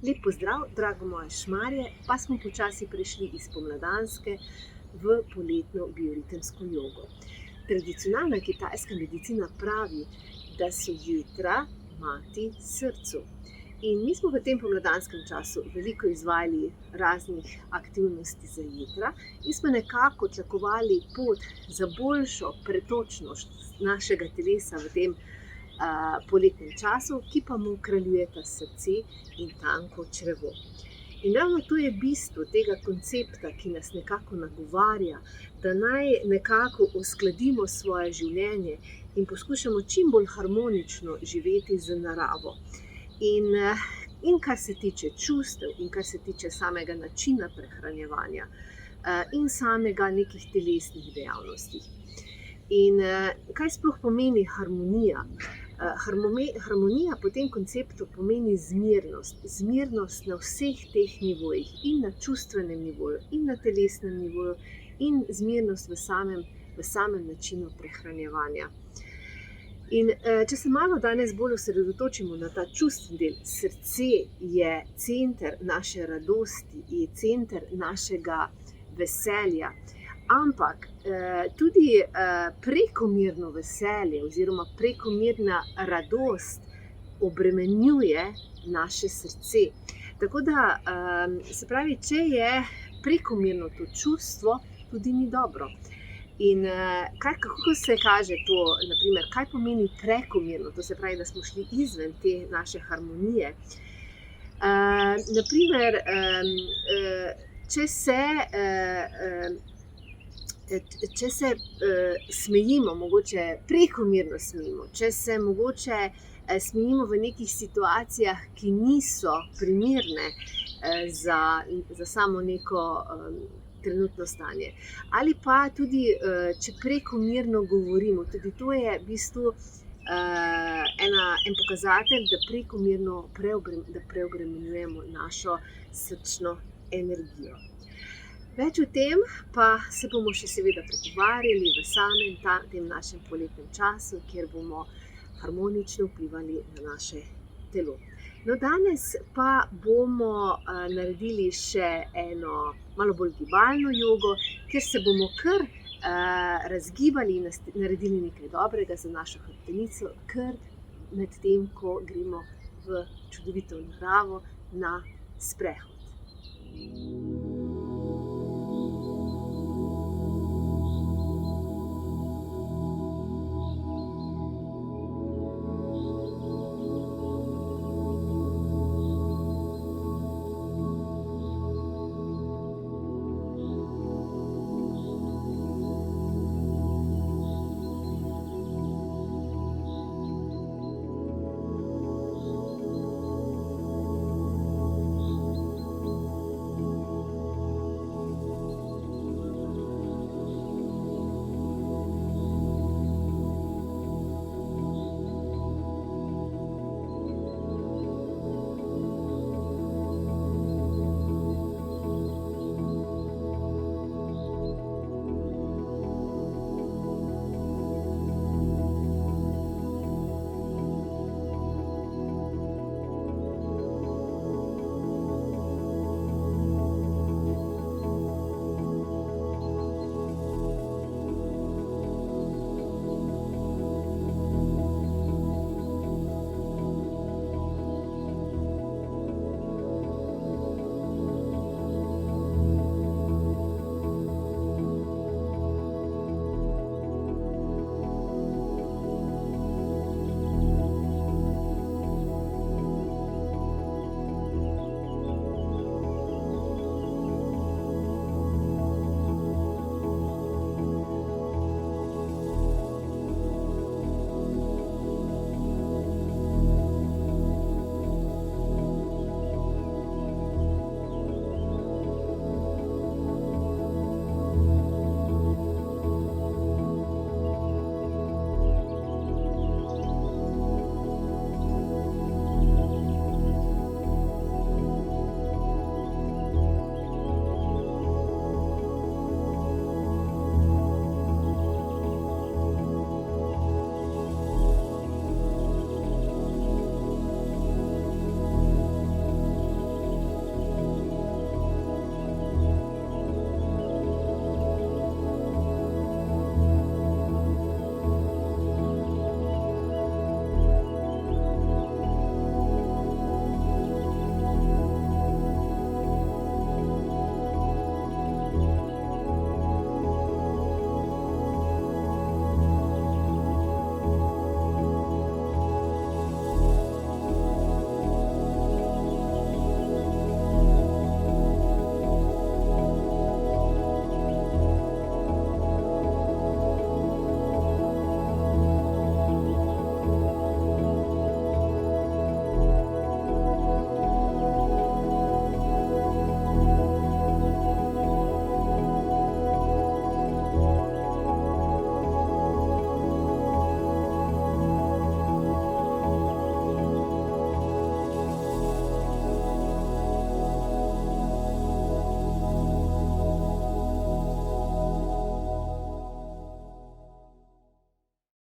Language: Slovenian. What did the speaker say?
Lep pozdrav, drago moje Šmarje, pa smo počasi prešli iz pomladanske v poletno bioritemsko jogo. Tradicionalna kitajska medicina pravi, da so jetra mati srcu. In mi smo v tem pomladanskem času veliko izvajali raznih aktivnosti za jetra in smo nekako tlakovali pot za boljšo pretočnost našega telesa v tem poletnem času, ki pa mu kraljujeta srce in tanko črevo. In ravno to je bistvo tega koncepta, ki nas nekako nagovarja, da naj nekako uskladimo svoje življenje in poskušamo čim bolj harmonično živeti z naravo. In kar se tiče čustev, in kar se tiče samega načina prehranjevanja, in samega nekih telesnih dejavnosti. In kaj sploh pomeni harmonija? Harmonija po tem konceptu pomeni zmernost. Zmernost na vseh teh nivojih, in na čustvenem nivoju, in na telesnem nivoju, in zmernost v samem načinu prehranjevanja. In če se malo danes bolj osredotočimo na ta čustveni del, srce je center naše radosti, je center našega veselja. Ampak tudi prekomerno veselje oziroma prekomerna radost obremenjuje naše srce. Tako da, se pravi, če je prekomerno to čustvo, tudi ni dobro. In kako se kaže to, naprimer, kaj pomeni prekomerno, to se pravi, da smo šli izven te naše harmonije. Naprimer, če se smejimo, mogoče prekomerno smejimo, če se mogoče smejimo v nekih situacijah, ki niso primerne za samo neko trenutno stanje. Ali pa tudi, če prekomerno govorimo, tudi to je v bistvu en pokazatelj, da prekomerno preobremenjujemo našo srčno energijo. Več o tem pa se bomo še seveda pogovarjali v samem tem našem poletnem času, kjer bomo harmonično vplivali na naše telo. No, danes pa bomo naredili še eno malo bolj gibalno jogo, kjer se bomo kar razgibali in naredili nekaj dobrega za našo hrbtenico, kar med tem, ko gremo v čudovito naravo na sprehod.